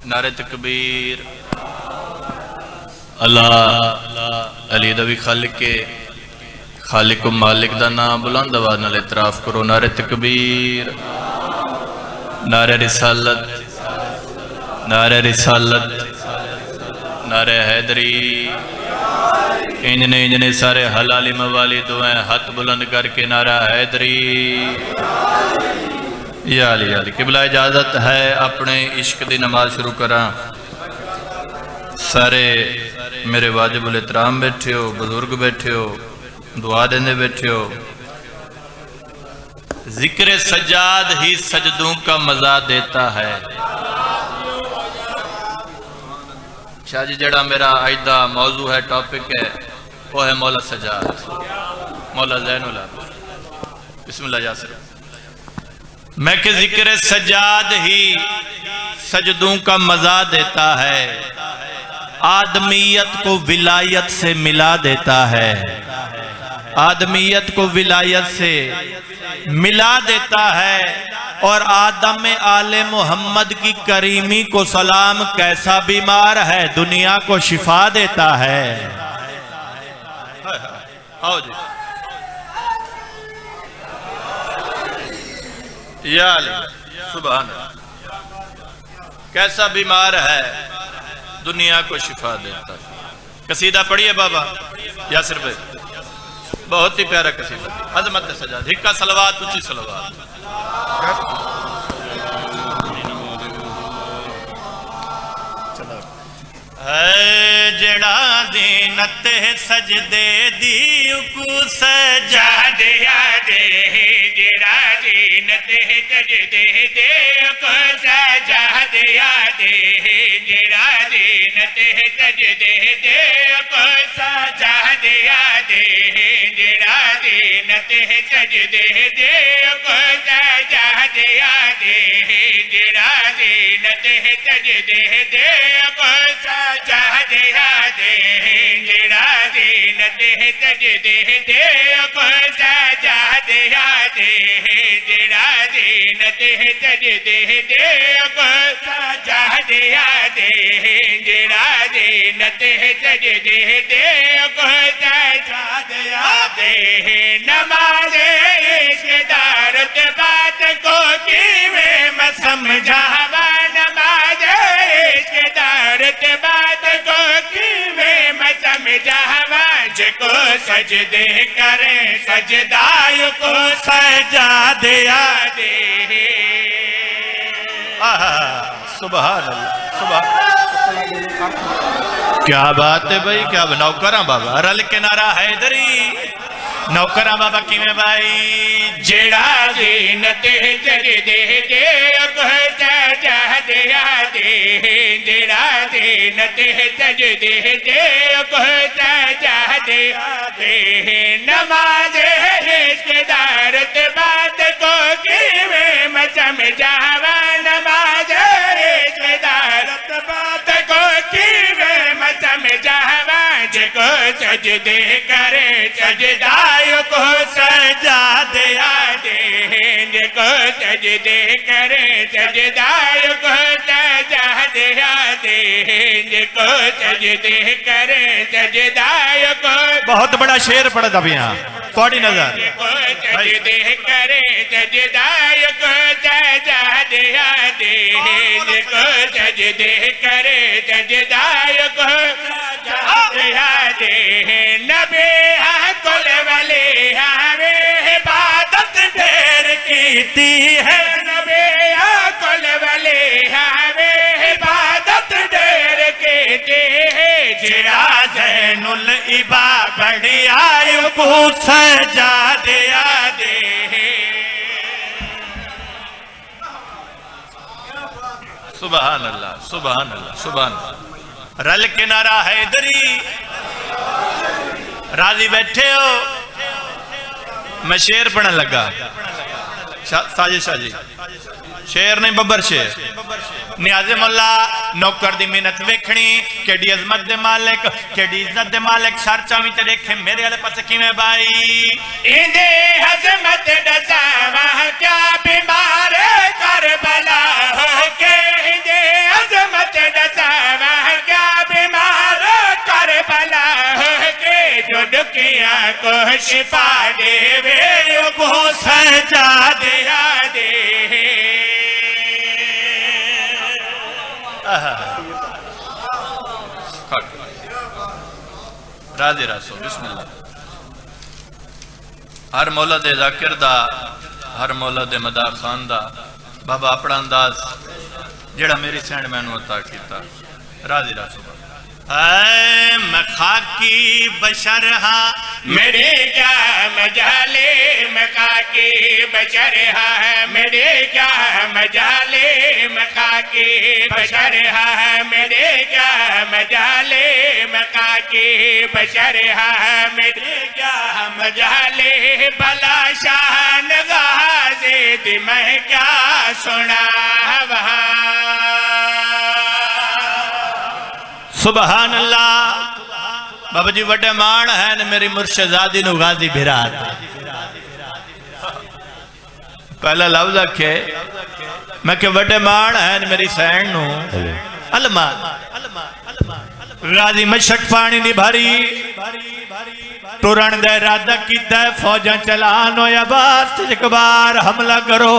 नारे तकबीर। अल्लाह अली दा भी खालिक के खालिक मालिक दा नाम बुलंद आवाज़ नाल इतराफ करो। नारे तकबीर, नारे रिसालत, नारे रिसालत, नारे हैदरी। इंजने सारे हलाली मवाली दुआएं हाथ बुलंद करके नारा हैदरी। याली याली किबला इजाजत है अपने इश्क की नमाज शुरू करा। सारे मेरे वाजिबुल एहतराम बैठे हो, बुजुर्ग बैठे हो, दुआ देने बैठे हो। जिक्र सजाद ही सजदों का मजा देता है। शाह जी जड़ा मेरा अज का मौजू है, टॉपिक है, वो है मौला सजाद, मौला ज़ैनुल आबिदीन। बिस्मिल्लाह यासिर। मैं कि जिक्र सजाद ही सजदों का मजा देता है, आदमियत को विलायत से मिला देता है, आदमियत को विलायत से मिला देता है। और आदम आले मोहम्मद की करीमी को सलाम कैसा बीमार है, दुनिया को शिफा देता है। आओ जी या सुभान अल्लाह। कैसा बीमार है, दुनिया को शिफा देता है। कसीदा पढ़िए बाबा यासिर भाई, बहुत ही प्यारा कसीदा। अजमत सजाद हिक्का सलवात ऊंची सलवात। जड़ा दीनत सजदे दी को सजा दिया दे, जड़ा दीनत सजदे दे को सजा दिया दे, जड़ा दीनत सजदे दे को सजा दिया दे, जड़ा दीनत सजदे दे को सजा दिया दे, जड़ा दीनत सजदे दे को सजा दिया दे, जड़ा दीनत सजदे दे को सजा दिया दे, जड़ा दीनत सजदे दे को सजा दिया दे, जड़ा दीनत सजदे दे को सजा दिया दे। नमाज इश्क़दारत बात को किवें मैं समझावा, नमाज इश्क़दारत बात को किवें मैं समझावा। जिको सजदे करे सजदाय को सजा दिया दे। सुभान अल्लाह, सुभान। क्या बात है भाई, क्या नौकरा बाबा रल के नारा हैदरी। नौकरा बाबा किवें भाई, जेड़ा दीनत सजदे दे को सजा दिया दे, जेड़ा दीनत सजदे दे को सजा दिया दे। नमाज इश्क़दारत बात को किवें मैं समझावा, नमाज इश्क़दारत बात को किवें मैं समझावा। जिको सजदे करे सजदाय को सजा दिया दे, जिको सजदे करे सजदाय को सजा दिया दे, जिको सजदे करे सजदाय को। बहुत बड़ा शेर पढ़ा था यहाँ थोड़ी नजर। जिको सजदे करे सजदाय को सजा दिया दे, जिको सजदे करे सजदाय को सजा दिया दे। नबी कुल वाले हवे इबादत ढेर कीती है, नबी कुल वाले हवे इबादत ढेर कीती है। जिड़ा ज़ैनुल इबा बढ़िया को सजा दिया दे। सुभान अल्लाह, सुभान अल्लाह, सुभान। रल के नारा हैदरी। राजी बैठे हो, मैं शेर पढ़ने लगा। साजिद शाह जी शेर नहीं बब्बर शेर। नियाज़े मुल्ला नौकर दी मेहनत वेखनी, केडी अजमत दे मालिक, केडी इज्जत दे मालिक। सर चावी ते देखे मेरे वाले पासे किवें भाई, इंदे अजमत दसावा क्या बीमार करबला हो के, इंदे अजमत को शिफा देवे को सजा दिया दे। राजी रासो बिस्मिल्लाह। हर मौला दे जाकिर दा, हर मौला दे मदा खान दा बाबा अपना अंदाज जेड़ा मेरी सैंड मैनू अता कीता। राजी रासो मैं खाकी बशर हाँ मेरे क्या मजाले, मैं खाकी बशर हाँ मेरे क्या मजाले, मैं खाकी बशर हाँ मेरे क्या मजाले, मैं खाकी बशर हाँ मेरे क्या मजाले। भला शान गाज़े दी मैं क्या सुना वहाँ। सुबहान अल्लाह। बाबा जी वड्डे मान है न मेरी मुर्शदादी नु गाजी बिराद। पहला लफ्ज आखे मैं के वड्डे मान है न मेरी सैन नु अलमा गाजी मशक पानी दी भरी तुरन दे इरादा कीता फौजा चलान होया बास एक बार हमला करो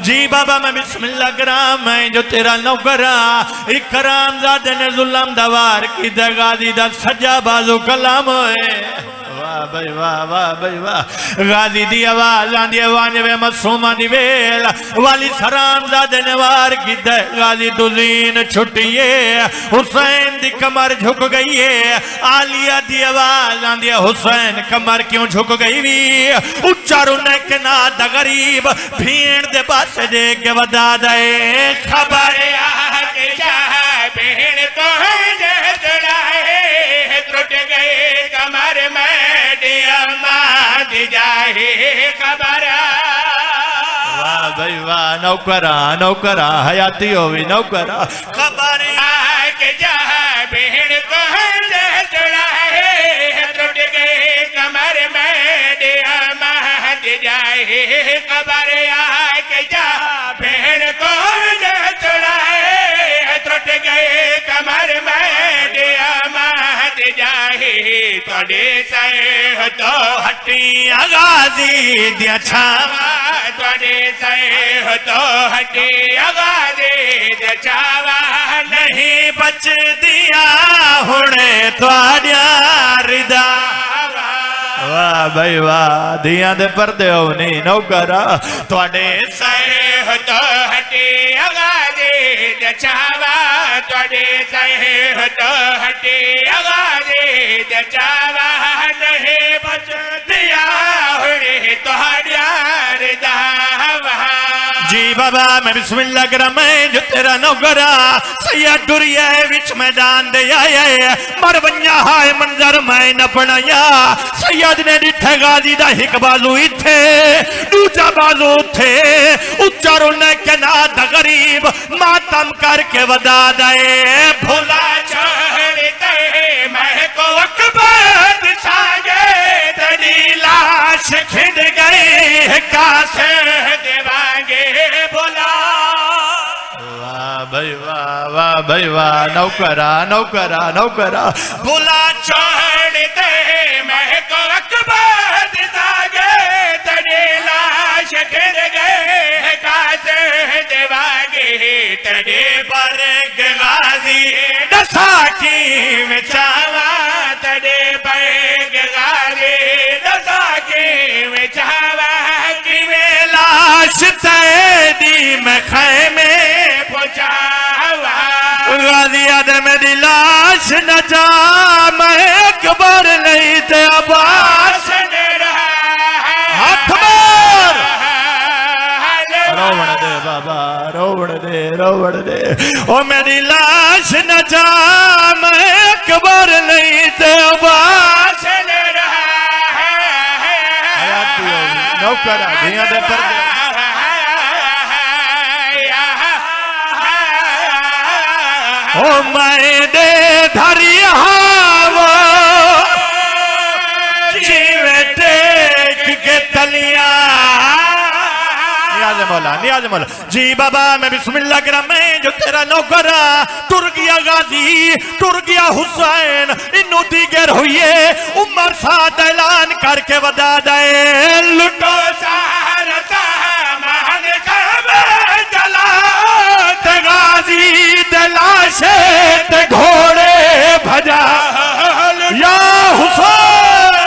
जी बाबा मैं बिस्मिल्लाह करा मैं जो तेरा नौकरा इकराम ज़ादे ने जुल्म दवार की गाजी दा सज्जा बाजू कलाम होए। वाह भाई वाह, वाह भाई वाह। गाजी दी आवाज आंदी है वांजवे मासूमा दी वेल वाली सराम ज़ादे ने वार की गाजी दुजीन छुट्टिए हुसैन दी कमर झुक गई है। आलिया दी आवाज आंदी है हुसैन कमर क्यों झुक गई भी उच्चा रुने के ना द गरीब भीड़ दे पास दे के बता दे खबर आके जा भीड़ तो चढ़ाए टूट गए कमर में दियामाद जाए खबर। वाह भाई वाह। नौकरा नौकरा हयाती होवी नौकरा खबर आके जा भीड़ को चढ़ाए टूट गए कमर में दियामाद जाए खबर आके जा भीड़ को चढ़ाए टूट गए कमर में दियामाद जाए। थोड़े सह तो हट्टियां गाजी दिया छावा थोड़े सह तो हट्टियां गाजी दिया छावा नहीं बच दिया हुणे थोड़िया रिदा। वाह भाई वाह। दिया दे पर्दे हो नहीं नौकरा थोड़े सह तो हट्टियां गाजी दिया छावा थोड़े सह तो हट्टियां गाजी दिया छावा नहीं बच दिया हुणे थोड़िया रिदा। जी बाबा मैं बिस्मिल्लाह करा मैं जो तेरा नौकरा सैयद डुरिया विच मैदान दे आया मर बन्या हाय मंजर मैं न अपनाया। सैयद ने डिठे गाजी दा हिक बाजू इथे दूजा बाजू थे उच्चा रोने के ना द गरीब मातम करके वदा दे भुला छोड़ते मैं को अकबर सागे तेरी लाश खिंड गई कासे देवांगे बोला। वाह भाई वाह, वाह भाई वाह। नौकरा नौकरा नौकरा भुला छोड़ते मैं को अकबर सागे तेरी लाश खिंड गए कासे देवांगे तेरे पर गाजी दसा की में चावा तेरे पर गाजी दसा की में चावा की में लाश तेरी मैं खैमे पहुंचावा। गाजी आदम मेरी लाश न जा मैं अकबर नहीं थे अब्बास हाथ मार रोवण दे बाबा रोवण दे ओ मेरी लाश न जा मैं अकबर नहीं थे अब्बास नौकरा धिया दे पर्दे ओ मैं दे धरिया वो जीवे टेक के तलिया नियाज मौला जी बाबा मैं बिस्मिल्लाह करा मैं जो तेरा नौकर टुर गया गाजी टुर गया हुसैन इन्नू दीगर हुई उमर साथ ऐलान करके बता दे लुटो सारता महन कबे जला ते गाजी ते लाशे ते घोड़े भजा या हुसैन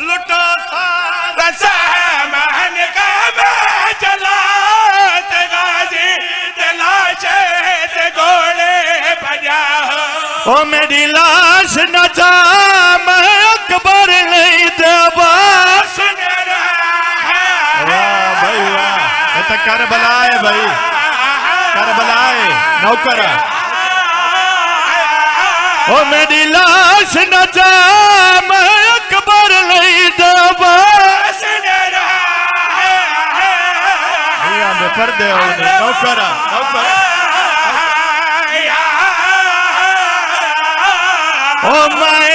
लुटो रसा महन कबे जला ते गाजी ते लाशे ते घोड़े बजा ओ मेरी लाश न जा मैं अकबर नहीं देवा वाह भाई वाह ये तो करबला है भाई करबला है नौकर ओ मेरी लाश न जा मैं अकबर नहीं देवा में पर्दे नौकर नौकर ओ मैं